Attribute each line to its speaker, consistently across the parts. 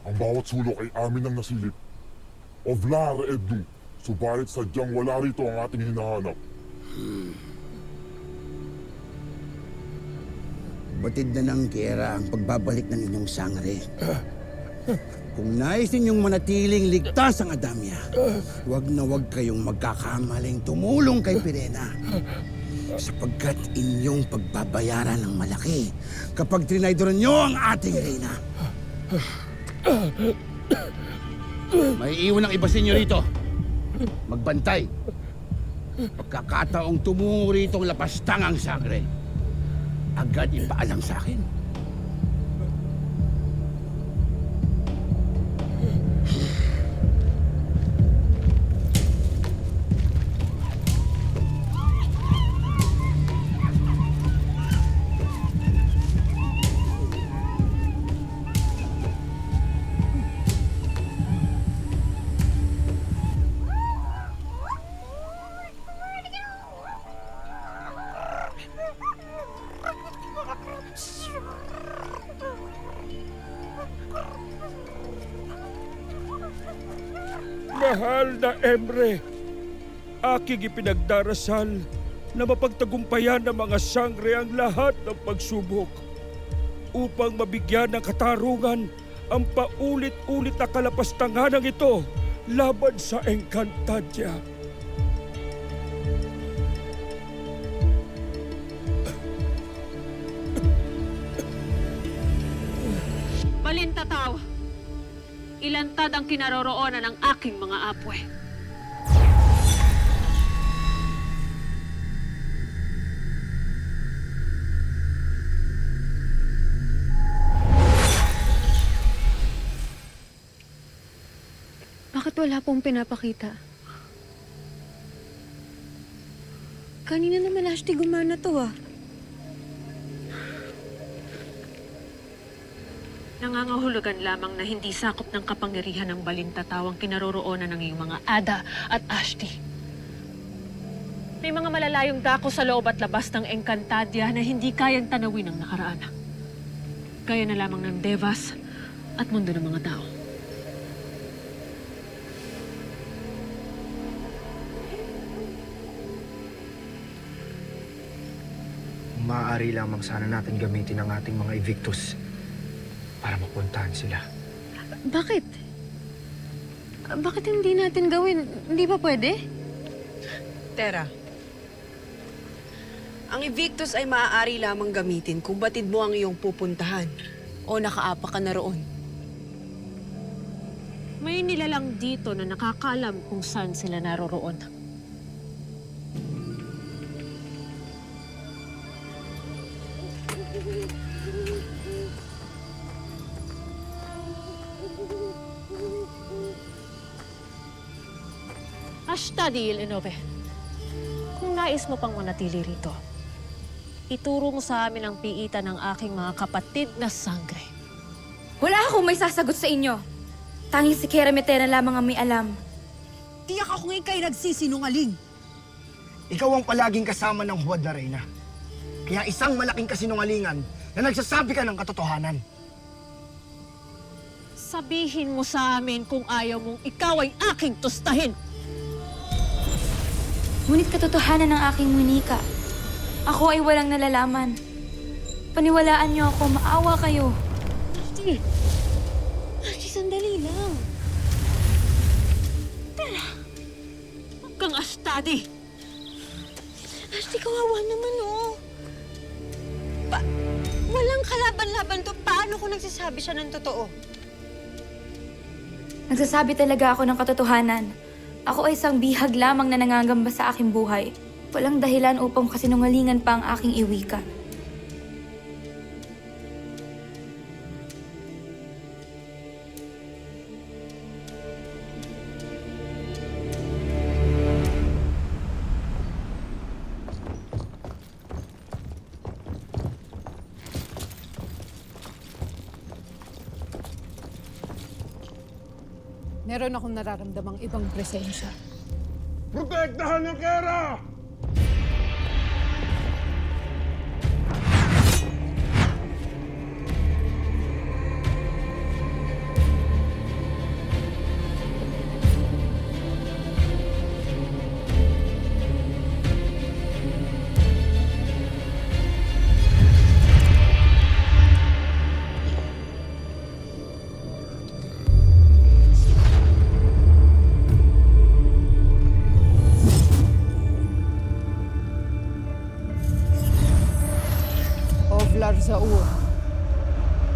Speaker 1: Ang bawat sulok ay amin ang nasilip. Ovlar Eddu, subalit sadyang wala rito ang ating hinahanap.
Speaker 2: Batid na ng gera ang pagbabalik ng inyong sangre. Kung nais ninyong manatiling ligtas ang Adamya, huwag na huwag kayong magkakamaling tumulong kay Pirena. Sapagkat inyong pagbabayaran ng malaki kapag trinaydoran nyo ang ating reyna. May iwan ng iba sa inyo rito. Magbantay. Pagkakataong tumungo rito ang lapastang ang sangre, agad ipaalam sa akin.
Speaker 3: Mahal na Emre, aking ipinagdarasal na mapagtagumpayan ng mga sangre ang lahat ng pagsubok upang mabigyan ng katarungan ang paulit-ulit na kalapastanganang ito laban sa Encantadia.
Speaker 4: Balintataw, ilantad ang kinaroroonan ng aking mga apwe.
Speaker 5: Bakit wala pong pinapakita? Kanina naman Ashti gumana to ah.
Speaker 4: Nangangahulugan lamang na hindi sakop ng kapangyarihan ng Balintataw ang kinaroroonan ng iyong mga Ada at Ashti. May mga malalayong dako sa loob at labas ng Encantadia na hindi kayang tanawin ng nakaraan. Kaya na lamang ng Devas at mundo ng mga tao.
Speaker 6: Maaari lamang sana natin gamitin ang ating mga Evictus para mapuntahan sila.
Speaker 5: Bakit? Bakit hindi natin gawin? Hindi ba pwede?
Speaker 7: Tera, ang Evictus ay maaari lamang gamitin kung batid mo ang iyong pupuntahan o nakaapa ka na roon.
Speaker 4: May nilalang dito na nakakaalam kung saan sila naroroon. Ashtadil Inove, kung nais mo pang manatili rito, ituro mo sa amin ang piitan ng aking mga kapatid na sangre.
Speaker 8: Wala akong may sasagot sa inyo. Tanging si Kera Metera lamang ang may alam.
Speaker 9: Tiyak ako ngayon kayo nagsisinungaling.
Speaker 6: Ikaw ang palaging kasama ng huwad na reyna. Kaya isang malaking kasinungalingan na nagsasabi ka ng katotohanan.
Speaker 4: Sabihin mo sa amin kung ayaw mong ikaw ay aking tustahin.
Speaker 8: Ngunit katotohanan ng aking munika. Ako ay walang nalalaman. Paniwalaan niyo ako, maawa kayo.
Speaker 5: Ashti! Ashti, sandali lang.
Speaker 4: Huwag kang Ashtadi.
Speaker 5: Ashti, kawawa naman oh. Walang kalaban-laban to. Paano kung nagsasabi siya ng totoo?
Speaker 8: Nagsasabi talaga ako ng katotohanan. Ako ay isang bihag lamang na nangangamba sa aking buhay. Walang dahilan upang kasinungalingan pa ang aking iwika.
Speaker 9: Meron akong nararamdamang ibang presensya.
Speaker 1: Protektahan ng Kera!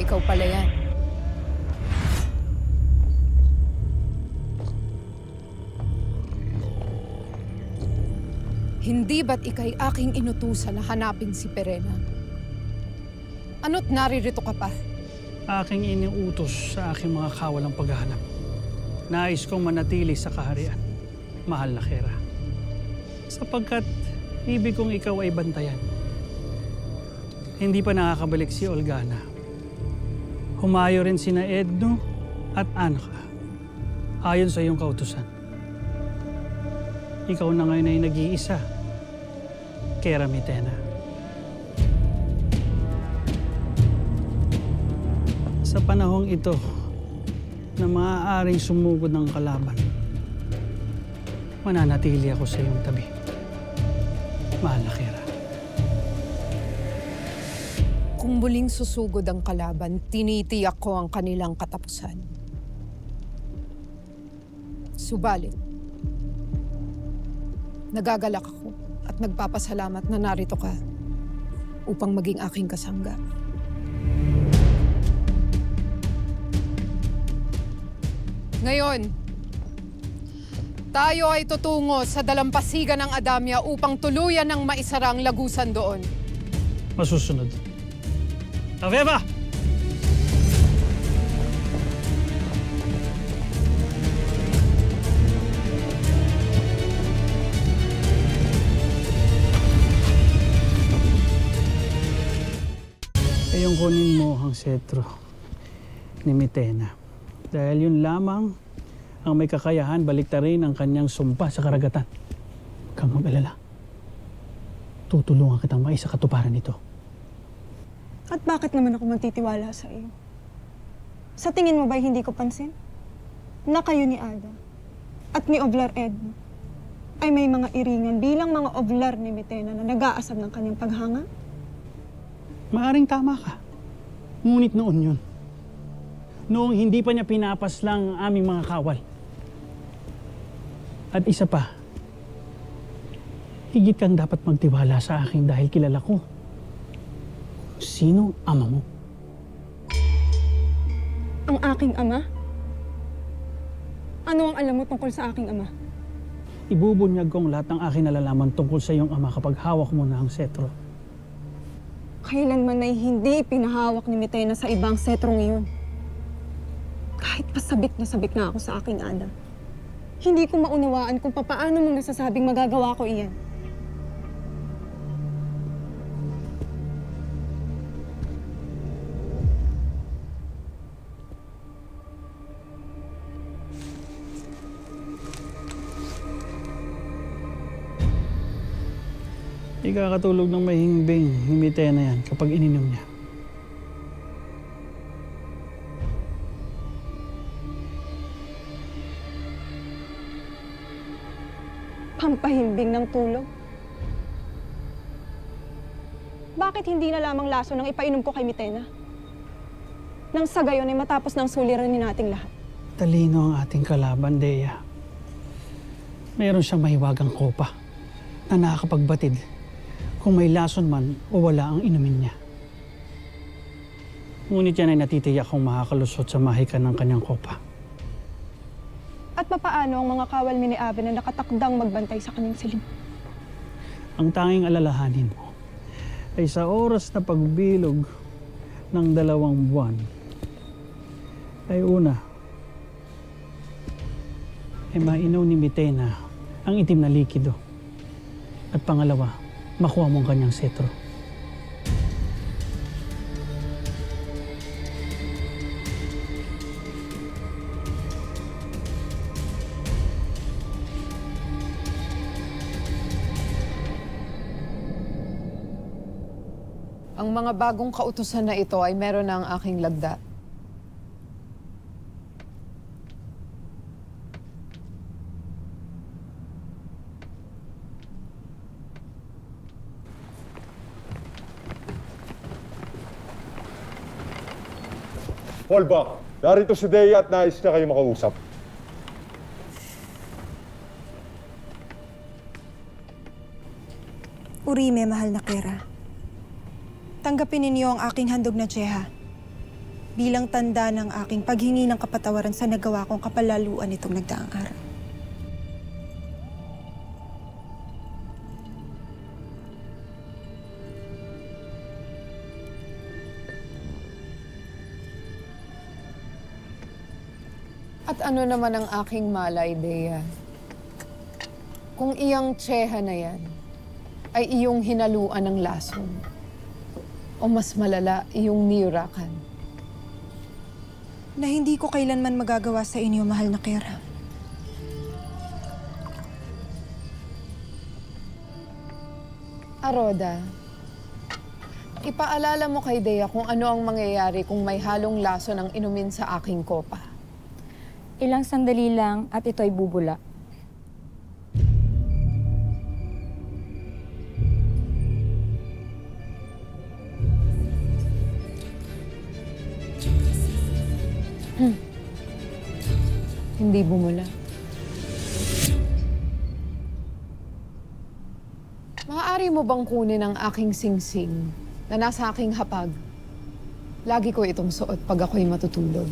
Speaker 9: Ikaw pala yan. Hindi ba't ikay aking inutusan na hanapin si Perena? Ano't naririto ka pa?
Speaker 10: Aking iniutos sa aking mga kawalang paghahanap. Nais kong manatili sa kaharian, mahal na Kera. Sapagkat ibig kong ikaw ay bantayan. Hindi pa nakakabalik si Olgana. Humayo rin sina Edno at Anka, ayon sa iyong kautusan. Ikaw na ngayon ay nag-iisa, Kera Mitena. Sa panahong ito na maaaring sumugod ng kalaban, mananatili ako sa iyong tabi. Mahal na Kera.
Speaker 9: Kung muling susugod ang kalaban, tinitiyak ko ang kanilang katapusan. Subalit, nagagalak ako at nagpapasalamat na narito ka upang maging aking kasangga. Ngayon, tayo ay tutungo sa dalampasigan ng Adamya upang tuluyan ng maisara ang lagusan doon.
Speaker 10: Masusunod. Aveva! Yung kunin mo ang setro ni Mitena. Dahil yun lamang ang may kakayahan baliktarin ang kanyang sumpa sa karagatan. Huwag kang mag-alala. Tutulungan kitang maisa katuparan nito.
Speaker 5: At bakit naman ako magtitiwala sa iyo? Sa tingin mo ba'y hindi ko pansin? Na kayo ni Ada at ni Oblar Edno ay may mga iringan bilang mga Oblar ni Mitena na nag-aasab ng kanyang paghanga?
Speaker 10: Maaring tama ka. Ngunit noon yun. Noong hindi pa niya pinapaslang ang aming mga kawal. At isa pa, higit kang dapat magtiwala sa akin dahil kilala ko. Sino ama mo?
Speaker 5: Ang aking ama? Ano ang alam mo tungkol sa aking ama?
Speaker 10: Ibubunyag kong lahat ng aking nalalaman tungkol sa iyong ama kapag hawak mo na ang setro.
Speaker 5: Kailanman ay hindi pinahawak ni Mitena sa ibang setrong iyon. Kahit pasabik na sabik nga ako sa aking Ada. Hindi ko maunawaan kung papaano mo nasasabing magagawa ko iyan.
Speaker 10: Ikakatulog ng mahimbing, himite na yan kapag ininom niya.
Speaker 5: Pampahimbing ng tulog? Bakit hindi na lamang laso ng ipainom ko kay Mitena? Nang sa gayon ay matapos ng suliranin nating lahat.
Speaker 10: Talino ang ating kalaban, Dea. Meron siyang mahiwagang kopa na nakakapagbatid kung may lason man o wala ang inumin niya. Ngunit yan ay natitiyak kung makakalusot sa mahikan ng kanyang kopa.
Speaker 5: At papaano ang mga kawal ni Ave na nakatakdang magbantay sa kanyang silid?
Speaker 10: Ang tanging alalahanin mo ay sa oras na pagbilog ng 2 buwan ay una ay mainom ni Mitena ang itim na likido at pangalawa, makuha mo ang kanyang setro.
Speaker 9: Ang mga bagong kautusan na ito ay meron na ang aking lagda.
Speaker 11: Holbach, narito si Dea at nais niya kayo makausap.
Speaker 5: Urime, mahal na Kera. Tanggapin ninyo ang aking handog na tseha. bilang tanda ng aking paghingi ng kapatawaran sa nagawa kong kapalaluan nitong nagdaang araw.
Speaker 9: At ano naman ang aking malay, Dea? Kung iyang tseha na yan ay iyong hinaluan ng lason, o mas malala, iyong niyurakan.
Speaker 5: Na hindi ko kailanman magagawa sa inyo, mahal na Kera.
Speaker 9: Aroda, ipaalala mo kay Dea kung ano ang mangyayari kung may halong lason ang inumin sa aking kopa.
Speaker 8: Ilang sandali lang at ito'y bubula.
Speaker 9: Hindi bumula. Maaari mo bang kunin ang aking singsing na nasa aking hapag? Lagi ko itong suot pag ako'y matutulog.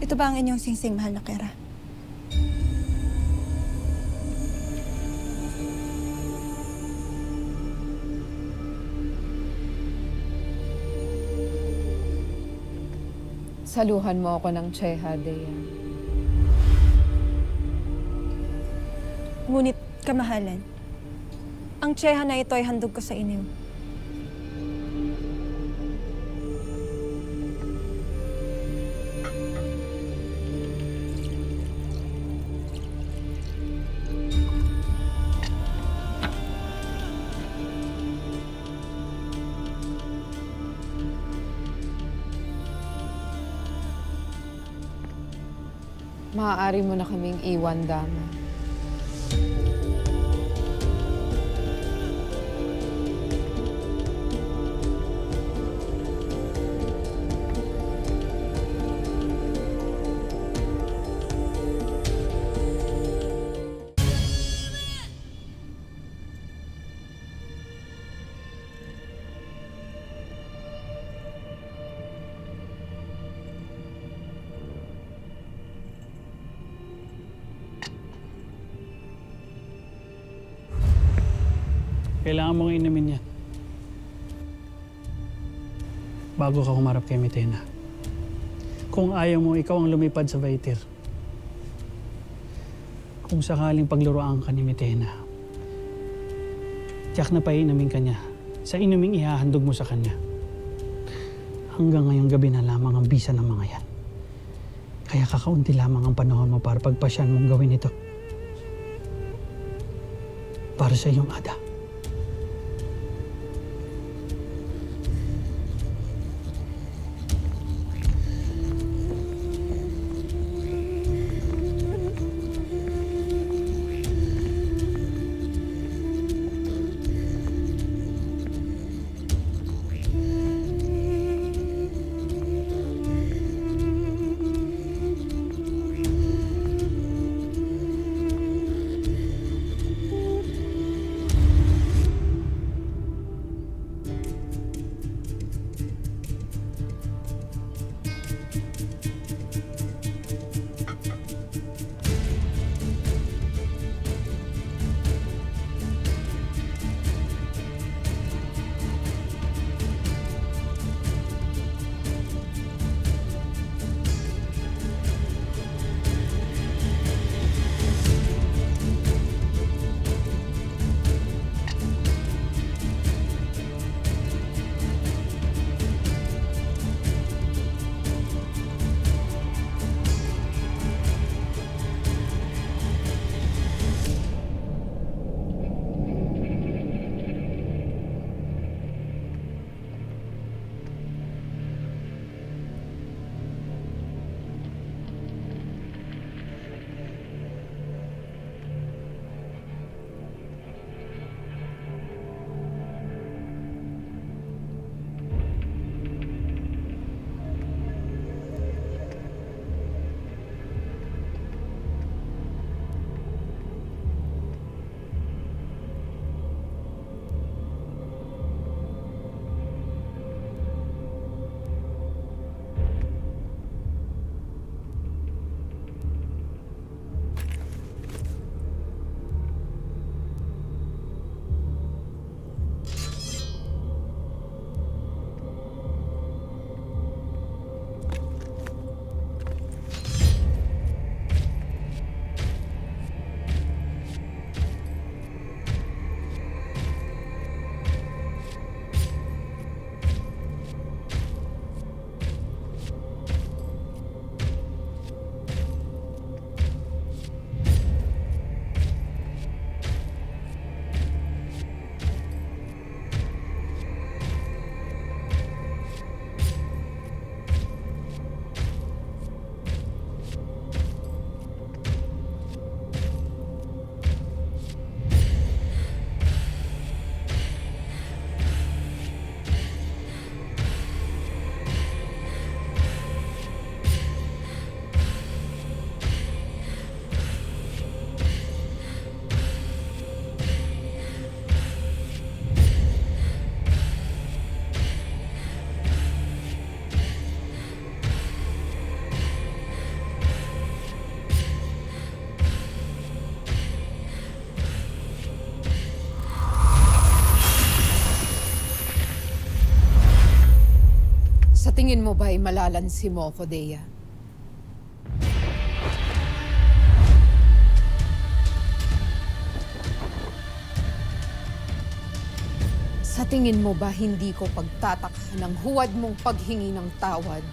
Speaker 5: Ito ba ang inyong singsing, mahal na Kera?
Speaker 9: Saluhan mo ako ng tseha, Dea.
Speaker 5: Ngunit, kamahalan, ang tseha na ito ay handog ko sa inyo.
Speaker 9: Maaari mo na kaming iwan, Dama.
Speaker 10: Kailangan mong inumin yan. Bago ka humarap kay Mitena. Kung ayaw mo, ikaw ang lumipad sa Vaitir. Kung sakaling pagluroan ka ni Mitena, tiyak na painumin ka niya sa inuming ihahandog mo sa kanya. Hanggang ngayong gabi na lamang ang bisa ng mga yan. Kaya kakaunti lamang ang panahon mo para pagpasyan mong gawin ito. Para sa iyong Ada.
Speaker 9: tingin mo ba'y malalansi mo ko, Dea? Sa tingin mo ba hindi ko pagtatakhan ng huwad mong paghingi ng tawad?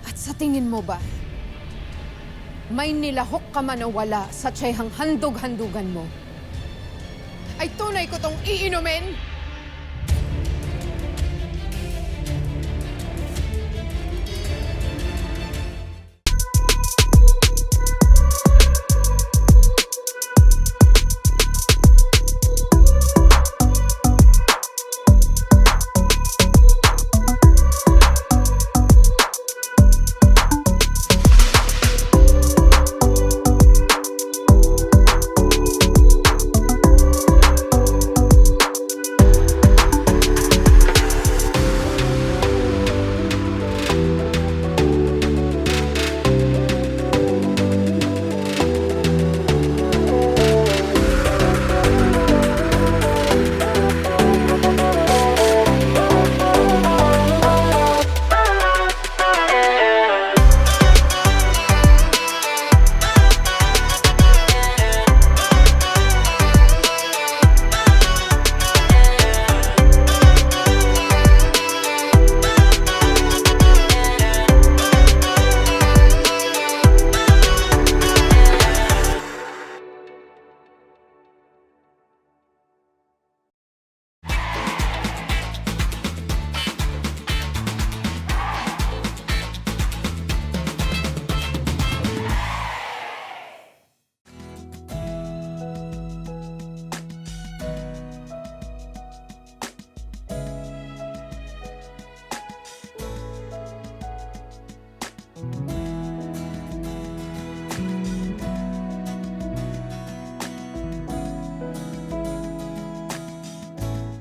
Speaker 9: At sa tingin mo ba, may nilahok ka man o wala sa tsehang handog-handugan mo, ay tunay ko tong iinumin?